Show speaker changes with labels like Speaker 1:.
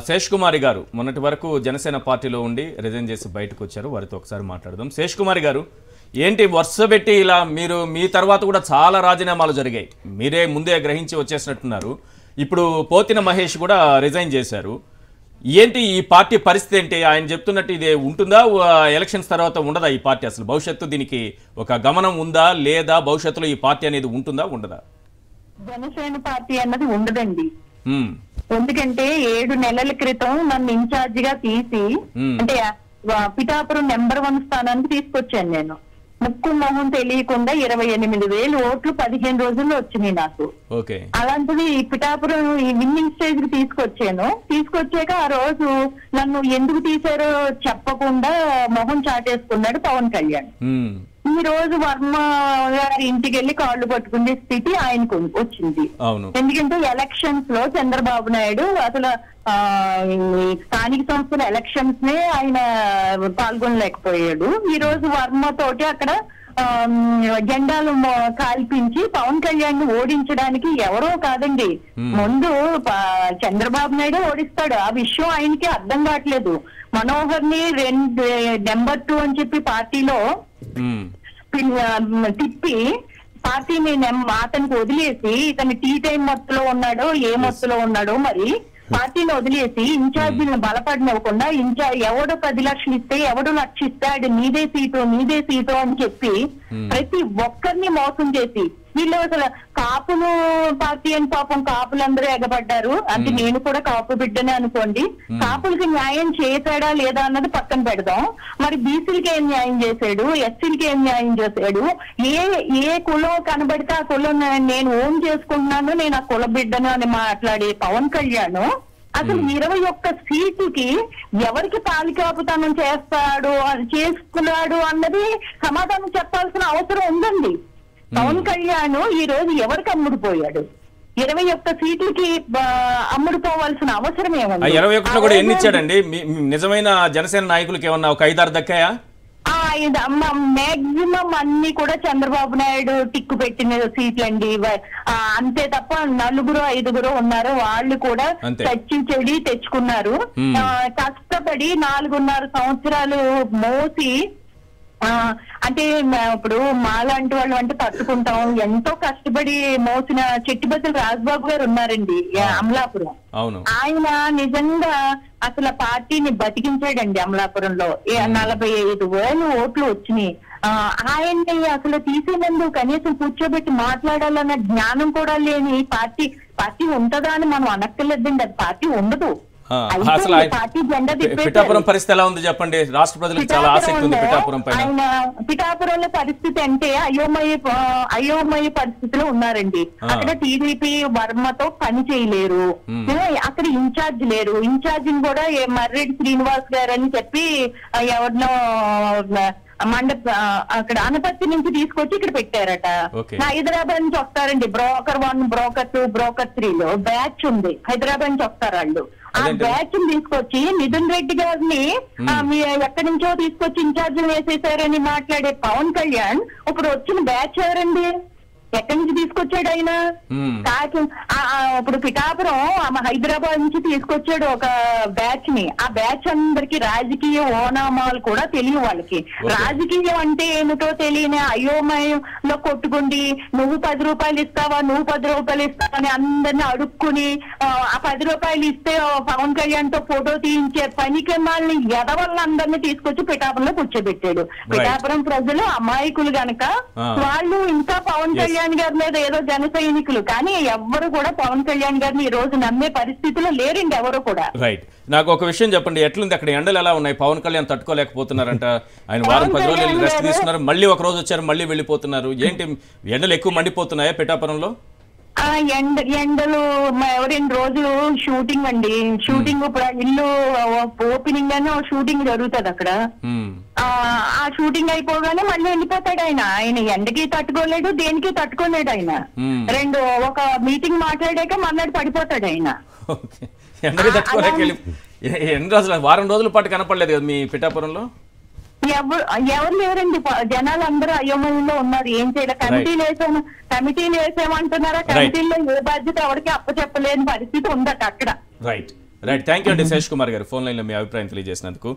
Speaker 1: శేష్ కుమారి గారు మొన్నటి వరకు జనసేన పార్టీలో ఉండి రిజైన్ చేసి బయటకు వచ్చారు. వారితో ఒకసారి మాట్లాడదాం. శేష్ కుమారి గారు, ఏంటి వరుస పెట్టి ఇలా మీరు మీ తర్వాత కూడా చాలా రాజీనామాలు జరిగాయి, మీరే ముందే గ్రహించి వచ్చేసినట్టున్నారు. ఇప్పుడు పోతిన మహేష్ కూడా రిజైన్ చేశారు. ఏంటి ఈ పార్టీ పరిస్థితి ఏంటి? ఆయన చెప్తున్నట్టు ఇది ఉంటుందా, ఎలక్షన్స్ తర్వాత ఉండదా ఈ పార్టీ? అసలు భవిష్యత్తు దీనికి ఒక గమనం ఉందా లేదా? భవిష్యత్తులో ఈ పార్టీ అనేది ఉంటుందా ఉండదా?
Speaker 2: జనసేన పార్టీ అన్నది ఉండదండి. ఎందుకంటే 7 నెలల క్రితం నన్ను ఇన్ఛార్జ్ గా తీసి అంటే పిఠాపురం నెంబర్ 1 స్థానానికి తీసుకొచ్చాను. నేను ముక్కు మొహం తెలియకుండా 28,000 ఓట్లు 15 రోజుల్లో వచ్చినాయి నాకు. అలాంటిది పిఠాపురం ఈ విన్నింగ్ స్టేజ్ కి తీసుకొచ్చాక ఆ రోజు నన్ను ఎందుకు తీశారో చెప్పకుండా మొహం చాటేసుకున్నాడు పవన్ కళ్యాణ్. ఈ రోజు వర్మ గారి ఇంటికి వెళ్లి కాళ్ళు పట్టుకునే స్థితి ఆయనకు వచ్చింది. ఎందుకంటే ఎలక్షన్స్ లో చంద్రబాబు నాయుడు అసలు స్థానిక సంస్థల ఎలక్షన్స్ నే ఆయన పాల్గొనలేకపోయాడు. ఈ రోజు వర్మ తోటి అక్కడ జెండాలు కాల్పించి పవన్ కళ్యాణ్ ని ఓడించడానికి ఎవరో కాదండి, ముందు చంద్రబాబు నాయుడు ఓడిస్తాడు. ఆ విషయం ఆయనకి అర్థం కావట్లేదు. మనోహర్ ని నెంబర్ 2 అని చెప్పి పార్టీలో తిప్పి పార్టీని అతనికి వదిలేసి ఇతను టీ టైం మొత్తంలో ఉన్నాడో ఏ మొత్తంలో ఉన్నాడో మరి పార్టీని వదిలేసి ఇన్ఛార్జీలను బలపడినవ్వకుండా ఎవడు 10 లక్షలు ఇస్తే ఎవడు 1,00,000 ఇస్తే అది నీదే సీటు అని చెప్పి ప్రతి ఒక్కరిని మోసం చేసి వీళ్ళు అసలు కాపులు పార్టీ అని పాపం కాపులందరూ ఎగబడ్డారు. అంటే నేను కూడా కాపు బిడ్డనే అనుకోండి. కాపులకి న్యాయం చేశాడా లేదా అన్నది పక్కన పెడదాం. మరి బీసీలకి ఏం న్యాయం చేశాడు, ఎస్సీలకి ఏం న్యాయం చేశాడు? ఏ కులం కనబడితే ఆ కులం నేను ఓన్ చేసుకుంటున్నాను, నేను ఆ కుల బిడ్డను అని మాట్లాడే పవన్ కళ్యాణ్ అసలు 21 సీటుకి ఎవరికి పాలికాపుతనం చేసుకున్నాడు అన్నది సమాధానం చెప్పాల్సిన అవసరం ఉందండి. పవన్ కళ్యాణ్ ఈ రోజు ఎవరికి అమ్ముడుపోయాడు? 21 సీట్లకి అమ్ముడుపోవాల్సిన అవసరం ఏమన్నా?
Speaker 1: 21 కూడా ఎన్ని ఇచ్చాడండి? నిజమైన జనసేన నాయకులకి ఏమన్నా ఒక 5-6 దక్కాయా?
Speaker 2: మాక్సిమం అన్ని కూడా చంద్రబాబు నాయుడు టిక్కు పెట్టిన సీట్లండి. అంతే తప్ప 4-5 ఉన్నారు, వాళ్ళు కూడా చచ్చి చెడి తెచ్చుకున్నారు. కష్టపడి 4.5 సంవత్సరాలు మోసి అంటే ఇప్పుడు మాలాంటి వాళ్ళు అంటే తట్టుకుంటాం. ఎంతో కష్టపడి మోసిన చెట్టిబద్దల రాజ్బాబు గారు ఉన్నారండి అమలాపురం. ఆయన నిజంగా అసలు పార్టీని బతికించాడండి. అమలాపురంలో 45,000 ఓట్లు వచ్చినాయి. ఆయన్ని అసలు తీసేందుకు కనీసం కూర్చోబెట్టి మాట్లాడాలన్న జ్ఞానం కూడా లేని పార్టీ ఉంటదా అని మనం అనక్కర్లేదండి. అది పార్టీ ఉండదు.
Speaker 1: అసలు పిఠాపురం పరిస్థితి ఎలా ఉంది చెప్పండి? రాష్ట్ర ప్రజలకు చాలా ఆసక్తి ఉంది పిఠాపురం పైన.
Speaker 2: పిఠాపురంలో పరిస్థితి అంటే అయోమయ పరిస్థితిలో ఉన్నారండి. అక్కడ టీడీపీ వర్మతో పని చేయలేరు. అక్కడ ఇన్ఛార్జ్ లేరు. ఇన్ఛార్జిని కూడా మర్రెడ్డి శ్రీనివాస్ గారు అని చెప్పి ఎవరినో అక్కడ అనపర్తి నుంచి తీసుకొచ్చి ఇక్కడ పెట్టారట. హైదరాబాద్ నుంచి వస్తారండి. బ్రోకర్ 1, బ్రోకర్ 2, బ్రోకర్ 3లో బ్యాచ్ ఉంది. హైదరాబాద్ నుంచి వస్తారు వాళ్ళు. ఆ బ్యాచ్ తీసుకొచ్చి నితిన్ రెడ్డి గారిని ఎక్కడి నుంచో తీసుకొచ్చి ఇన్ఛార్జ్ వేసేసారని మాట్లాడే పవన్ కళ్యాణ్ ఇప్పుడు వచ్చిన బ్యాచ్ ఎవరండి? ఎక్కడి నుంచి తీసుకొచ్చాడు ఆయన? ఇప్పుడు పిఠాపురం హైదరాబాద్ నుంచి తీసుకొచ్చాడు ఒక బ్యాచ్ ని. ఆ బ్యాచ్ అందరికి రాజకీయ ఓనామాలు కూడా తెలియదు వాళ్ళకి. రాజకీయం అంటే ఏమిటో తెలియని అయోమయంలో కొట్టుకుండి నువ్వు 10 రూపాయలు ఇస్తావా, నువ్వు 10 రూపాయలు ఇస్తావా అని అందరినీ అడుక్కుని ఆ 10 రూపాయలు ఇస్తే పవన్ కళ్యాణ్ తో ఫోటో తీయించే పనికిమాలని ఎదవల్లందరినీ తీసుకొచ్చి పిఠాపురంలో కూర్చోబెట్టాడు. పిఠాపురం ప్రజలు అమాయకులు గనక వాళ్ళు ఇంకా పవన్ కళ్యాణ్ గారి మీద ఏదో జన సైనికులు, కానీ ఎవ్వరు కూడా పవన్ కళ్యాణ్ గారిని ఈ రోజు నమ్మే పరిస్థితిలో లేరండి ఎవరు కూడా.
Speaker 1: రైట్. నాకు ఒక విషయం చెప్పండి, ఎట్లుంది అక్కడ? ఎండలు ఎలా ఉన్నాయి? పవన్ కళ్యాణ్ తట్టుకోలేకపోతున్నారంట. ఆయన వారం 10 రోజులు రెస్ట్ తీసుకున్నారు, మళ్ళీ ఒక రోజు వచ్చారు, మళ్ళీ వెళ్ళిపోతున్నారు. ఏంటి ఎండలు ఎక్కువ మండిపోతున్నాయా పిఠాపురంలో?
Speaker 2: ఎండలు 2 రోజులు షూటింగ్ అండి. షూటింగ్ ఇప్పుడు ఇల్లు ఓపెనింగ్ అని షూటింగ్ జరుగుతుంది అక్కడ. ఆ షూటింగ్ అయిపోగానే మళ్ళీ వెళ్ళిపోతాడు ఆయన. ఎండకి తట్టుకోలేడు, దేనికి తట్టుకోలేడు ఆయన. ఒక మీటింగ్ మాట్లాడాక మన్నాడు పడిపోతాడు ఆయన.
Speaker 1: ఎండకి తట్టుకోలేక ఎన్ని రోజులు? వారం రోజుల పాటు కనపడలేదు కదా మీ పిఠాపురంలో?
Speaker 2: ఎవరు లేరండి. జనాలు అందరూ అయోమయంలో ఉన్నారు. ఏం చేయాలి? కమిటీలు వేసామంటున్నారా? కమిటీల్లో ఏ బాధ్యత ఎవరికి అప్పచెప్పలేని పరిస్థితి ఉందట అక్కడ.
Speaker 1: రైట్. రైట్, థ్యాంక్ యూ అండి శేష్ కుమార్ గారు, ఫోన్ లైన్లో మీ అభిప్రాయం తెలియజేసినందుకు.